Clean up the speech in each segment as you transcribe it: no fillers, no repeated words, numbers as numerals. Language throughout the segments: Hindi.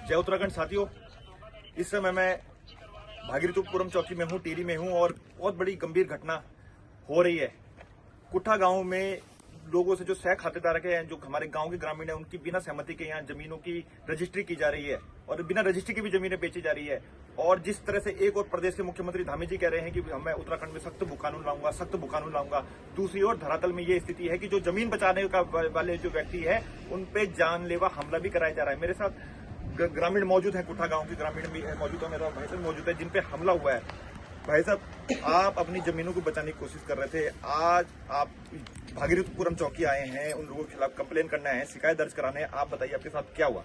जय उत्तराखंड साथियों, इस समय मैं भागीरथपुरम चौकी में हूँ, टिहरी में हूँ और बहुत बड़ी गंभीर घटना हो रही है। कुट्ठा गांव में लोगों से जो सह खातेदार हैं, जो हमारे गांव के ग्रामीण हैं, उनकी बिना सहमति के यहाँ जमीनों की रजिस्ट्री की जा रही है और बिना रजिस्ट्री की भी जमीनें बेची जा रही है। और जिस तरह से एक और प्रदेश के मुख्यमंत्री धामी जी कह रहे हैं कि मैं उत्तराखंड में सख्त कानून लाऊंगा, दूसरी ओर धरातल में ये स्थिति है कि जो जमीन बचाने का वाले जो व्यक्ति है उन पे जानलेवा हमला भी कराया जा रहा है। मेरे साथ ग्रामीण मौजूद है, कुट्ठा गांव के ग्रामीण भी मौजूद है, मेरा भाई साहब मौजूद है जिन पे हमला हुआ है। भाई साहब, आप अपनी जमीनों को बचाने की कोशिश कर रहे थे, आज आप भागीरथपुरम चौकी आए हैं, उन लोगों के खिलाफ कंप्लेन करना है, शिकायत दर्ज कराने हैं। आप बताइए आपके साथ क्या हुआ?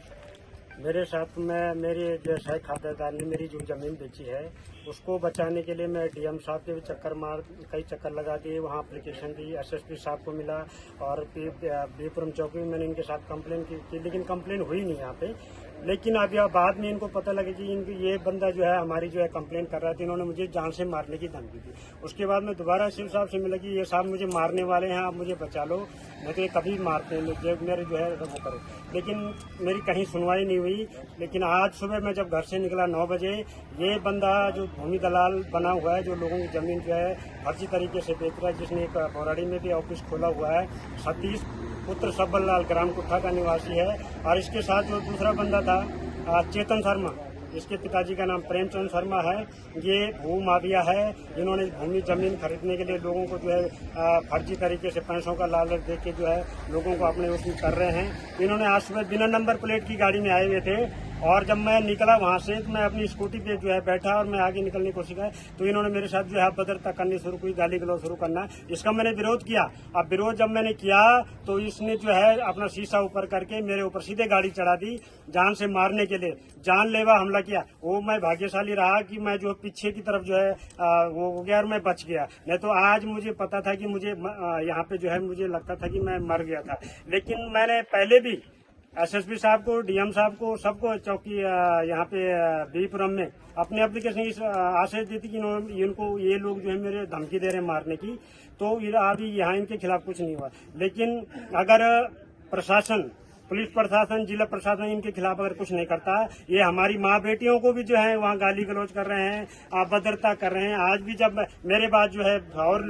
मेरे साथ में मेरे जो सह खातेदार ने मेरी जो जमीन बेची है उसको बचाने के लिए मैं डीएम साहब के भी कई चक्कर लगा दिए, वहाँ एप्लीकेशन दी, एसएसपी साहब को मिला और भागीरथपुरम चौकी में मैंने इनके साथ कंप्लेन की, लेकिन कंप्लेन हुई नहीं यहाँ पे। लेकिन अब यह बाद में इनको पता लगे कि ये बंदा जो है हमारी जो है कंप्लेन कर रहा था, इन्होंने मुझे जान से मारने की धमकी दी। उसके बाद मैं दोबारा शिव साहब से मिला कि ये साहब मुझे मारने वाले हैं, आप मुझे बचा लो, नहीं तो ये कभी मारते हैं, मेरे जो है वो करो। लेकिन मेरी कहीं सुनवाई नहीं हुई। लेकिन आज सुबह मैं जब घर से निकला 9 बजे, ये बंदा जो भूमि दलाल बना हुआ है, जो लोगों की जमीन जो है फर्जी तरीके से बेच रहा है, जिसने एक बौराड़ी में भी ऑफिस खोला हुआ है, सतीश पुत्र सब्बल लाल ग्राम कुट्ठा का निवासी है। और इसके साथ जो दूसरा बंदा था चेतन शर्मा, इसके पिताजी का नाम प्रेमचंद शर्मा है, ये भू माफिया है। इन्होंने भूमि जमीन खरीदने के लिए लोगों को जो है फर्जी तरीके से पैसों का लालच दे के जो है लोगों को अपने उसमें कर रहे हैं। इन्होंने आज सुबह बिना नंबर प्लेट की गाड़ी में आए हुए थे और जब मैं निकला वहां से तो मैं अपनी स्कूटी पे जो है बैठा और मैं आगे निकलने की कोशिश की तो इन्होंने मेरे साथ जो है अभद्रता करनी शुरू की, गाली गलौज शुरू करना। इसका मैंने विरोध किया। अब विरोध जब मैंने किया तो इसने जो है अपना शीशा ऊपर करके मेरे ऊपर सीधे गाड़ी चढ़ा दी, जान से मारने के लिए जानलेवा हमला किया। वो मैं भाग्यशाली रहा कि मैं जो पीछे की तरफ जो है वो हो गया और मैं बच गया, नहीं तो आज मुझे पता था कि मुझे यहाँ पे जो है मुझे लगता था कि मैं मर गया था। लेकिन मैंने पहले भी एसएसपी साहब को, डीएम साहब को, सबको चौकी यहाँ पे भागीरथपुरम में अपने एप्लीकेशन की आशय दी थी कि इनको ये लोग जो है मेरे धमकी दे रहे हैं मारने की, तो अभी यहाँ इनके खिलाफ कुछ नहीं हुआ। लेकिन अगर प्रशासन, पुलिस प्रशासन, जिला प्रशासन इनके खिलाफ अगर कुछ नहीं करता, ये हमारी माँ बेटियों को भी जो है वहाँ गाली गलौज कर रहे हैं, अभद्रता कर रहे हैं। आज भी जब मेरे बाद जो है और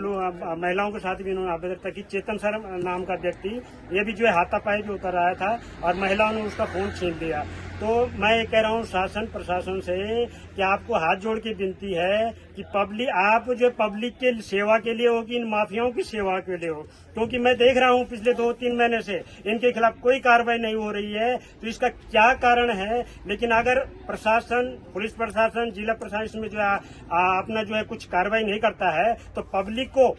महिलाओं के साथ भी इन्होंने अभद्रता की। चेतन सर नाम का व्यक्ति, ये भी जो है हाथापाई भी उतर आया था और महिलाओं ने उसका फोन छीन लिया। तो मैं ये कह रहा हूँ शासन प्रशासन से कि आपको हाथ जोड़ के विनती है कि आप जो पब्लिक के सेवा के लिए हो कि इन माफियाओं की सेवा के लिए हो, क्योंकि मैं देख रहा हूँ पिछले 2-3 महीने से इनके खिलाफ कोई कार्रवाई नहीं हो रही है। तो इसका क्या कारण है? लेकिन अगर प्रशासन, पुलिस प्रशासन, जिला प्रशासन में जो है अपना जो है कुछ कार्रवाई नहीं करता है तो पब्लिक को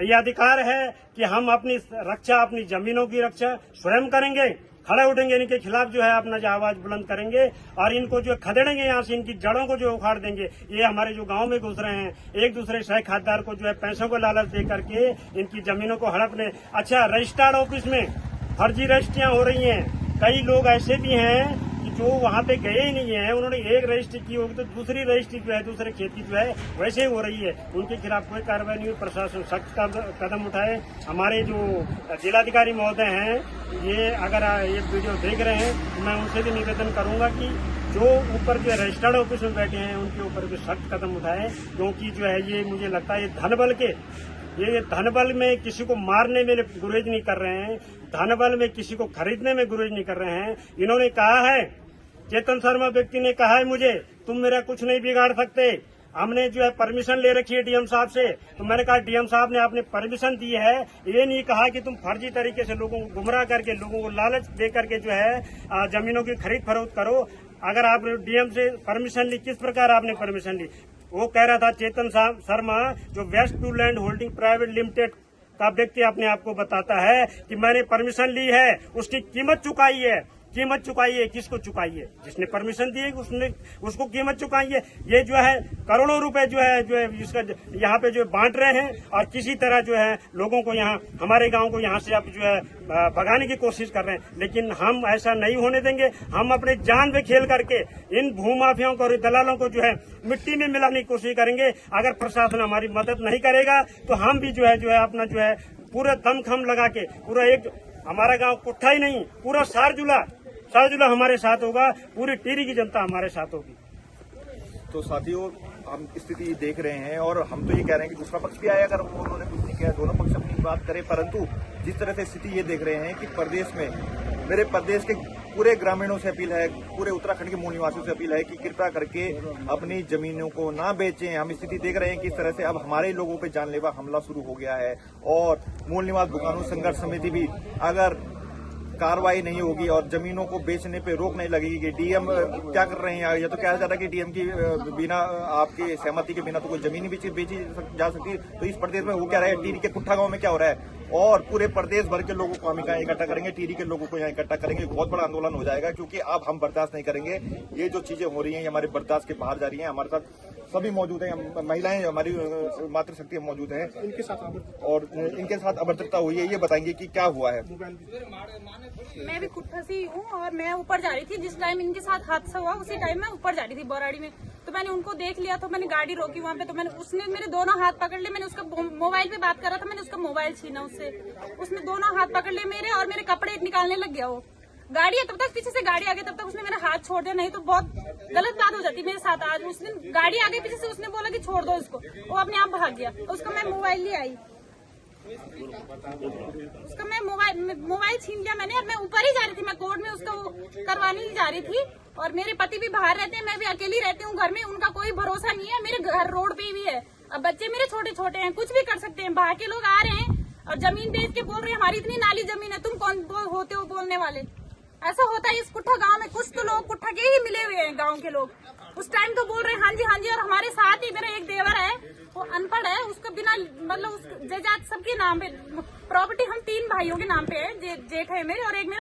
यह अधिकार है कि हम अपनी रक्षा, अपनी जमीनों की रक्षा स्वयं करेंगे, खड़े उठेंगे, इनके खिलाफ जो है अपना जो आवाज बुलंद करेंगे और इनको जो खदेड़ेंगे, यहाँ से इनकी जड़ों को जो उखाड़ देंगे। ये हमारे जो गांव में घुस रहे हैं, एक दूसरे सह खातेदार को जो है पैसों को लालच दे करके इनकी जमीनों को हड़पने। अच्छा, रजिस्टर्ड ऑफिस में फर्जी रजिस्ट्रियां हो रही हैं। कई लोग ऐसे भी हैं कि जो वहाँ पे गए ही नहीं है, उन्होंने एक रजिस्ट्री की होगी तो दूसरी रजिस्ट्री जो है दूसरे खेत की जो है वैसे ही हो रही है। उनके खिलाफ कोई कार्रवाई नहीं हुई। प्रशासन सख्त कदम उठाए। हमारे जो जिलाधिकारी महोदय हैं, ये अगर ये वीडियो देख रहे हैं तो मैं उनसे भी निवेदन करूंगा कि जो ऊपर जो रजिस्टर्ड ऑफिस में बैठे हैं उनके ऊपर भी सख्त कदम उठाए, क्योंकि जो है ये मुझे लगता है ये धनबल में किसी को मारने में गुरेज नहीं कर रहे हैं, धनबल में किसी को खरीदने में गुरेज नहीं कर रहे हैं। इन्होंने कहा है, चेतन शर्मा व्यक्ति ने कहा है मुझे, तुम मेरा कुछ नहीं बिगाड़ सकते। हमने जो है परमिशन ले रखी है डीएम साहब से, तो मैंने कहा डीएम साहब ने आपने परमिशन दी है, ये नहीं कहा कि तुम फर्जी तरीके से लोगों को गुमराह करके, लोगों को लालच दे करके जो है जमीनों की खरीद फरोख्त करो। अगर आप डीएम से परमिशन ली, किस प्रकार आपने परमिशन ली? वो कह रहा था चेतन शर्मा, जो waste to land holding private limited का व्यक्ति अपने आप को बताता है कि मैंने परमिशन ली है, उसकी कीमत चुकाई है। कीमत चुकाइए, किसको चुकाइए? जिसने परमिशन दी है उसने उसको कीमत चुकाइए। ये जो है करोड़ों रुपए जो है इसका यहाँ पे जो बांट रहे हैं और किसी तरह जो है लोगों को, यहाँ हमारे गांव को यहाँ से आप जो है भगाने की कोशिश कर रहे हैं। लेकिन हम ऐसा नहीं होने देंगे। हम अपने जान पे खेल करके इन भूमाफियाओं को और दलालों को जो है मिट्टी में मिलाने की कोशिश करेंगे। अगर प्रशासन हमारी मदद नहीं करेगा तो हम भी जो है अपना जो है पूरा दमखम लगा के, पूरा एक हमारा गांव कुट्ठा ही नहीं, पूरा ताजुल्ला हमारे साथ होगा, पूरी टिहरी की जनता हमारे साथ होगी। तो साथियों, हम स्थिति देख रहे हैं और हम तो ये कह रहे हैं कि दूसरा पक्ष भी आया, अगर उन्होंने कुछ नहीं किया, दोनों पक्ष अपनी बात करें, परंतु जिस तरह से स्थिति ये देख रहे हैं कि प्रदेश में, मेरे प्रदेश के पूरे ग्रामीणों से अपील है, पूरे उत्तराखंड के मूल निवासियों से अपील है कि कृपया करके अपनी जमीनों को ना बेचें। हम स्थिति देख रहे हैं कि इस तरह से अब हमारे लोगों पे जानलेवा हमला शुरू हो गया है और मूल निवास बुकानों संघर्ष समिति भी अगर कार्रवाई नहीं होगी और जमीनों को बेचने पे रोक नहीं लगेगी कि डीएम क्या कर रहे हैं, या तो कहा जाता है कि डीएम की बिना आपकी सहमति के बिना तो कोई जमीन ही बेची जा सकती। तो इस प्रदेश में वो क्या रहा है, टिहरी के कुट्ठा गांव में क्या हो रहा है, और पूरे प्रदेश भर के लोगों को हम यहाँ इकट्ठा करेंगे, टिहरी के लोगों को यहाँ इकट्ठा करेंगे, बहुत बड़ा आंदोलन हो जाएगा, क्योंकि अब हम बर्दाश्त नहीं करेंगे। ये जो चीजें हो रही हैं ये हमारे बर्दाश्त के बाहर जा रही हैं। हमारे साथ सभी मौजूद हैं, महिलाएं हमारी मातृशक्ति मौजूद हैं, इनके साथ और इनके साथ अभद्रता हुई है। ये बताएंगे कि क्या हुआ है। मैं भी कुट्ठा से ही हूँ और मैं ऊपर जा रही थी, जिस टाइम इनके साथ हादसा हुआ उसी टाइम मैं ऊपर जा रही थी बोराड़ी में। तो मैंने उनको देख लिया, तो मैंने गाड़ी रोकी वहाँ पे, तो मैंने उसने मेरे दोनों हाथ पकड़ लिए। मैंने उसका मोबाइल पे बात कर रहा था, मैंने उसका मोबाइल छीना उससे, उसने दोनों हाथ पकड़ लिए मेरे, और मेरे कपड़े निकालने लग गया। वो गाड़ी है, तब तक पीछे से गाड़ी आ गई, तब तक उसने मेरा हाथ छोड़ दिया, नहीं तो बहुत गलत बात हो जाती मेरे साथ। आज उसने गाड़ी आ गई पीछे से, उसने बोला कि छोड़ दो इसको, वो अपने आप भाग गया। उसका मैं मोबाइल ले आई, उसका मैं मोबाइल छीन लिया मैंने, और मैं ऊपर ही जा रही थी, मैं कोर्ट में उसका वो करवाने ही जा रही थी। और मेरे पति भी बाहर रहते हैं, मैं भी अकेली रहती हूँ घर में, उनका कोई भरोसा नहीं है। मेरे घर रोड पे भी है, अब बच्चे मेरे छोटे छोटे हैं, कुछ भी कर सकते हैं। बाहर के लोग आ रहे हैं और जमीन बेच के बोल रहे हैं हमारी इतनी नाली जमीन है, तुम कौन होते हो बोलने वाले। ऐसा होता है इस कुट्ठा गांव में। कुछ तो लोग कुट्ठा के ही मिले हुए हैं गांव के लोग, उस टाइम तो बोल रहे हैं हाँ जी हाँ जी। और हमारे साथ ही मेरा एक देवर है, वो अनपढ़ है, उसको बिना मतलब जेजात सबके नाम पे प्रॉपर्टी हम 3 भाइयों के नाम पे है, जेठ है मेरे और एक मेरा